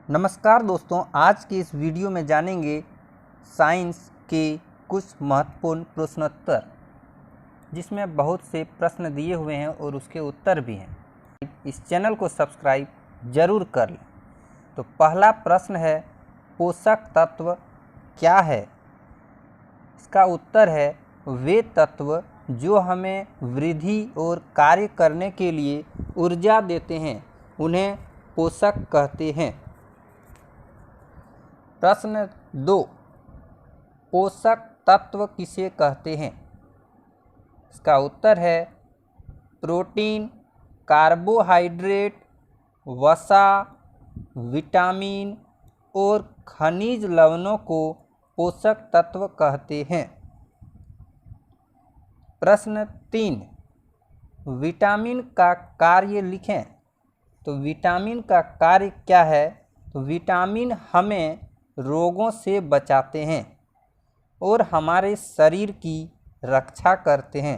नमस्कार दोस्तों, आज की इस वीडियो में जानेंगे साइंस के कुछ महत्वपूर्ण प्रश्नोत्तर, जिसमें बहुत से प्रश्न दिए हुए हैं और उसके उत्तर भी हैं। इस चैनल को सब्सक्राइब जरूर कर लें। तो पहला प्रश्न है, पोषक तत्व क्या है? इसका उत्तर है, वे तत्व जो हमें वृद्धि और कार्य करने के लिए ऊर्जा देते हैं, उन्हें पोषक कहते हैं। प्रश्न 2, पोषक तत्व किसे कहते हैं? इसका उत्तर है, प्रोटीन, कार्बोहाइड्रेट, वसा, विटामिन और खनिज लवणों को पोषक तत्व कहते हैं। प्रश्न 3, विटामिन का कार्य लिखें। तो विटामिन का कार्य क्या है? तो विटामिन हमें रोगों से बचाते हैं और हमारे शरीर की रक्षा करते हैं।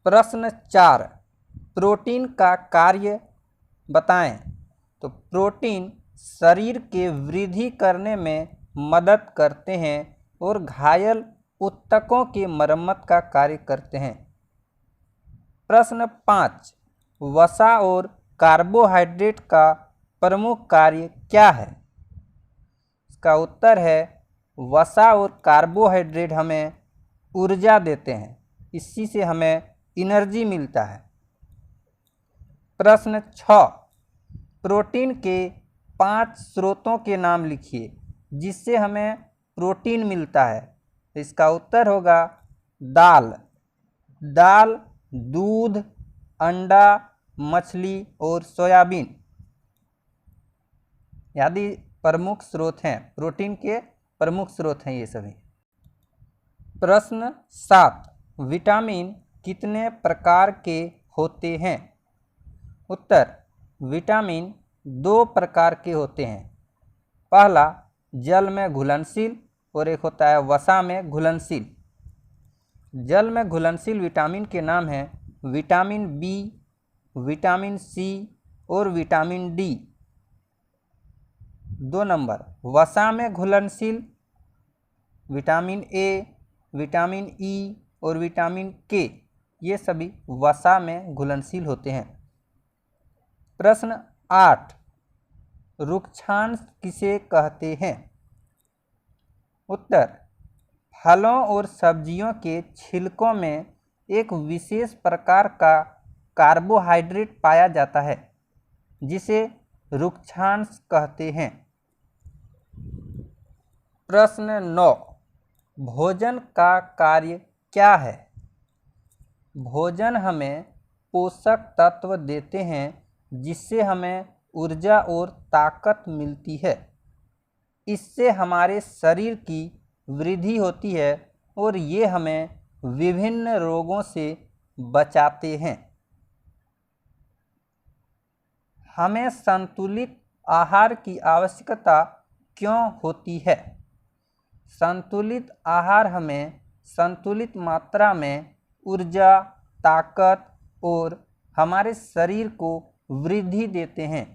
प्रश्न 4, प्रोटीन का कार्य बताएं। तो प्रोटीन शरीर के वृद्धि करने में मदद करते हैं और घायल ऊतकों की मरम्मत का कार्य करते हैं। प्रश्न 5, वसा और कार्बोहाइड्रेट का प्रमुख कार्य क्या है? इसका उत्तर है, वसा और कार्बोहाइड्रेट हमें ऊर्जा देते हैं, इसी से हमें एनर्जी मिलता है। प्रश्न 6, प्रोटीन के 5 स्रोतों के नाम लिखिए जिससे हमें प्रोटीन मिलता है। इसका उत्तर होगा दाल, दूध, अंडा, मछली और सोयाबीन आदि प्रमुख स्रोत हैं। प्रोटीन के प्रमुख स्रोत हैं ये सभी। प्रश्न 7, विटामिन कितने प्रकार के होते हैं? उत्तर, विटामिन 2 प्रकार के होते हैं। पहला जल में घुलनशील और एक होता है वसा में घुलनशील। जल में घुलनशील विटामिन के नाम हैं विटामिन बी, विटामिन सी और विटामिन डी। 2 नंबर, वसा में घुलनशील विटामिन ए, विटामिन ई और विटामिन के, ये सभी वसा में घुलनशील होते हैं। प्रश्न 8, रुक्षांश किसे कहते हैं? उत्तर, फलों और सब्जियों के छिलकों में एक विशेष प्रकार का कार्बोहाइड्रेट पाया जाता है जिसे रुक्षांश कहते हैं। प्रश्न 9, भोजन का कार्य क्या है? भोजन हमें पोषक तत्व देते हैं जिससे हमें ऊर्जा और ताकत मिलती है। इससे हमारे शरीर की वृद्धि होती है और ये हमें विभिन्न रोगों से बचाते हैं। हमें संतुलित आहार की आवश्यकता क्यों होती है? संतुलित आहार हमें संतुलित मात्रा में ऊर्जा, ताकत और हमारे शरीर को वृद्धि देते हैं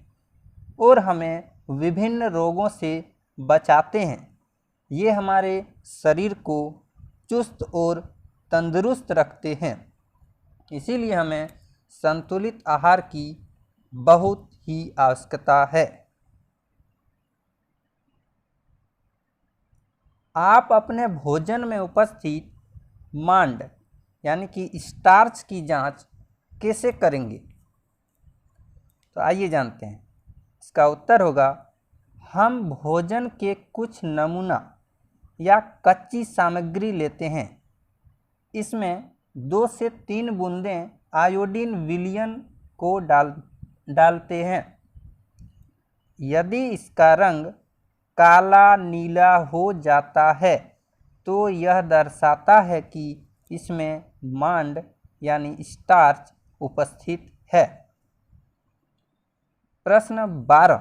और हमें विभिन्न रोगों से बचाते हैं। ये हमारे शरीर को चुस्त और तंदुरुस्त रखते हैं। इसीलिए हमें संतुलित आहार की बहुत ही आवश्यकता है। आप अपने भोजन में उपस्थित मांड यानी कि स्टार्च की जांच कैसे करेंगे? तो आइए जानते हैं। इसका उत्तर होगा, हम भोजन के कुछ नमूना या कच्ची सामग्री लेते हैं। इसमें 2 से 3 बूंदें आयोडीन विलयन को डालते हैं। यदि इसका रंग काला नीला हो जाता है तो यह दर्शाता है कि इसमें मांड यानी स्टार्च उपस्थित है। प्रश्न 12,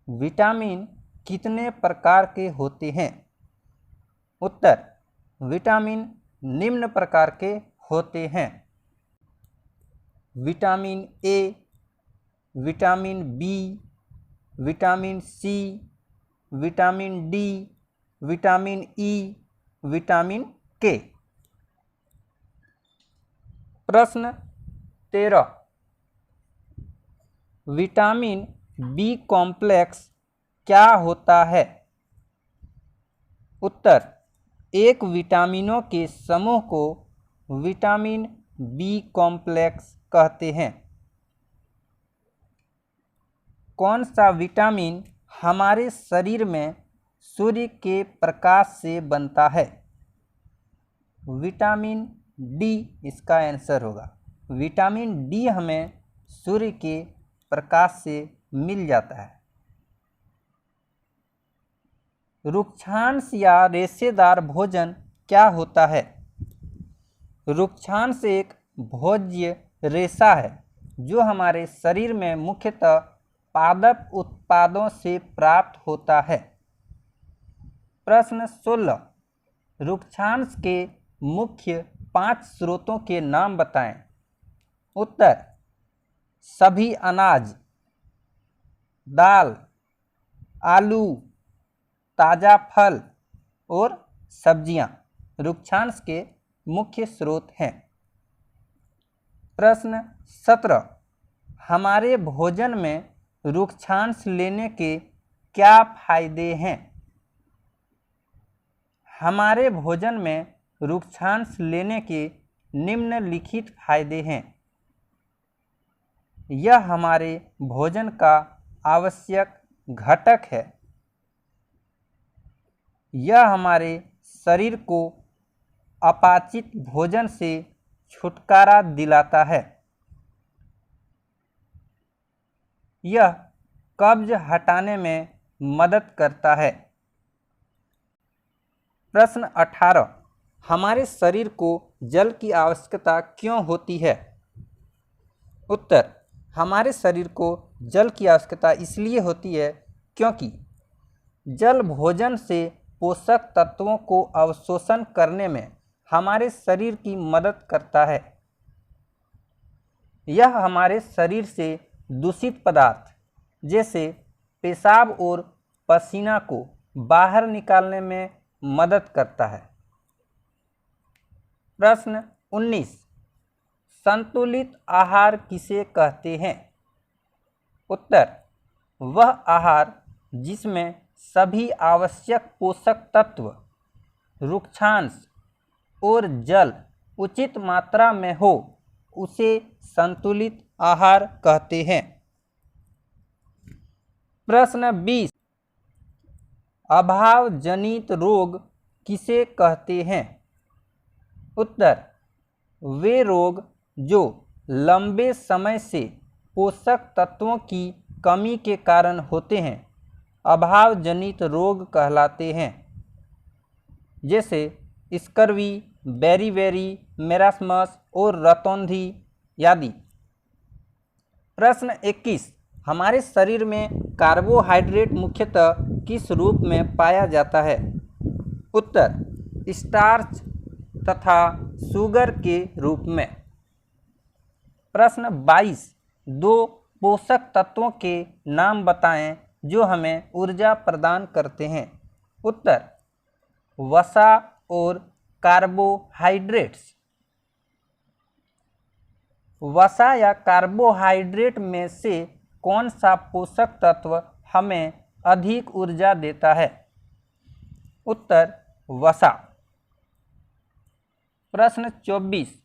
विटामिन कितने प्रकार के होते हैं? उत्तर, विटामिन निम्न प्रकार के होते हैं। Vitamin A, vitamin B, vitamin C, vitamin D, vitamin E, vitamin K. प्रश्न 13, विटामिन बी कॉम्प्लेक्स क्या होता है? उत्तर, एक विटामिनों के समूह को विटामिन बी कॉम्प्लेक्स कहते हैं। कौन सा विटामिन हमारे शरीर में सूर्य के प्रकाश से बनता है? विटामिन डी इसका आंसर होगा। विटामिन डी हमें सूर्य के प्रकाश से मिल जाता है। रुक्षांश या रेशेदार भोजन क्या होता है? रुक्षांश एक भोज्य रेशा है जो हमारे शरीर में मुख्यतः पादप उत्पादों से प्राप्त होता है। प्रश्न 16, रुक्षांश के मुख्य 5 स्रोतों के नाम बताएं। उत्तर, सभी अनाज, दाल, आलू, ताज़ा फल और सब्जियां रुक्षांश के मुख्य स्रोत हैं। प्रश्न 17, हमारे भोजन में रुक्षांश लेने के क्या फायदे हैं? हमारे भोजन में रुक्षांश लेने के निम्नलिखित फायदे हैं। यह हमारे भोजन का आवश्यक घटक है। यह हमारे शरीर को अपाचित भोजन से छुटकारा दिलाता है। यह कब्ज हटाने में मदद करता है। प्रश्न 18, हमारे शरीर को जल की आवश्यकता क्यों होती है? उत्तर, हमारे शरीर को जल की आवश्यकता इसलिए होती है क्योंकि जल भोजन से पोषक तत्वों को अवशोषण करने में हमारे शरीर की मदद करता है। यह हमारे शरीर से दूषित पदार्थ जैसे पेशाब और पसीना को बाहर निकालने में मदद करता है। प्रश्न 19, संतुलित आहार किसे कहते हैं? उत्तर, वह आहार जिसमें सभी आवश्यक पोषक तत्व, रुक्षांश और जल उचित मात्रा में हो उसे संतुलित आहार कहते हैं। प्रश्न 20, अभाव जनित रोग किसे कहते हैं? उत्तर, वे रोग जो लंबे समय से पोषक तत्वों की कमी के कारण होते हैं अभाव जनित रोग कहलाते हैं, जैसे स्कर्वी, बेरीबेरी, मेरास्मस और रतौंधी आदि। प्रश्न 21, हमारे शरीर में कार्बोहाइड्रेट मुख्यतः किस रूप में पाया जाता है? उत्तर, स्टार्च तथा शुगर के रूप में। प्रश्न 22, 2 पोषक तत्वों के नाम बताएं जो हमें ऊर्जा प्रदान करते हैं। उत्तर, वसा और कार्बोहाइड्रेट्स। वसा या कार्बोहाइड्रेट में से कौन सा पोषक तत्व हमें अधिक ऊर्जा देता है? उत्तर, वसा। प्रश्न 24,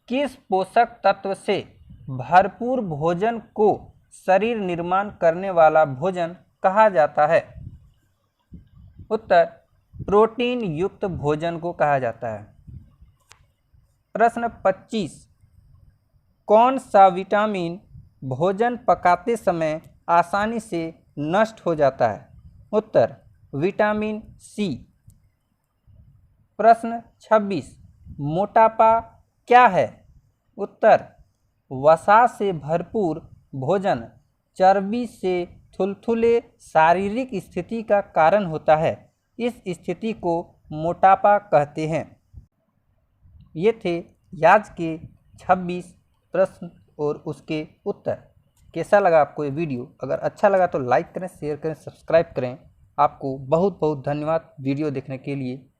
किस पोषक तत्व से भरपूर भोजन को शरीर निर्माण करने वाला भोजन कहा जाता है? उत्तर, प्रोटीन युक्त भोजन को कहा जाता है। प्रश्न 25, कौन सा विटामिन भोजन पकाते समय आसानी से नष्ट हो जाता है? उत्तर, विटामिन सी। प्रश्न 26, मोटापा क्या है? उत्तर, वसा से भरपूर भोजन चर्बी से थुलथुले शारीरिक स्थिति का कारण होता है। इस स्थिति को मोटापा कहते हैं। ये थे आज के 26 प्रश्न और उसके उत्तर। कैसा लगा आपको ये वीडियो? अगर अच्छा लगा तो लाइक करें, शेयर करें, सब्सक्राइब करें। आपको बहुत बहुत धन्यवाद वीडियो देखने के लिए।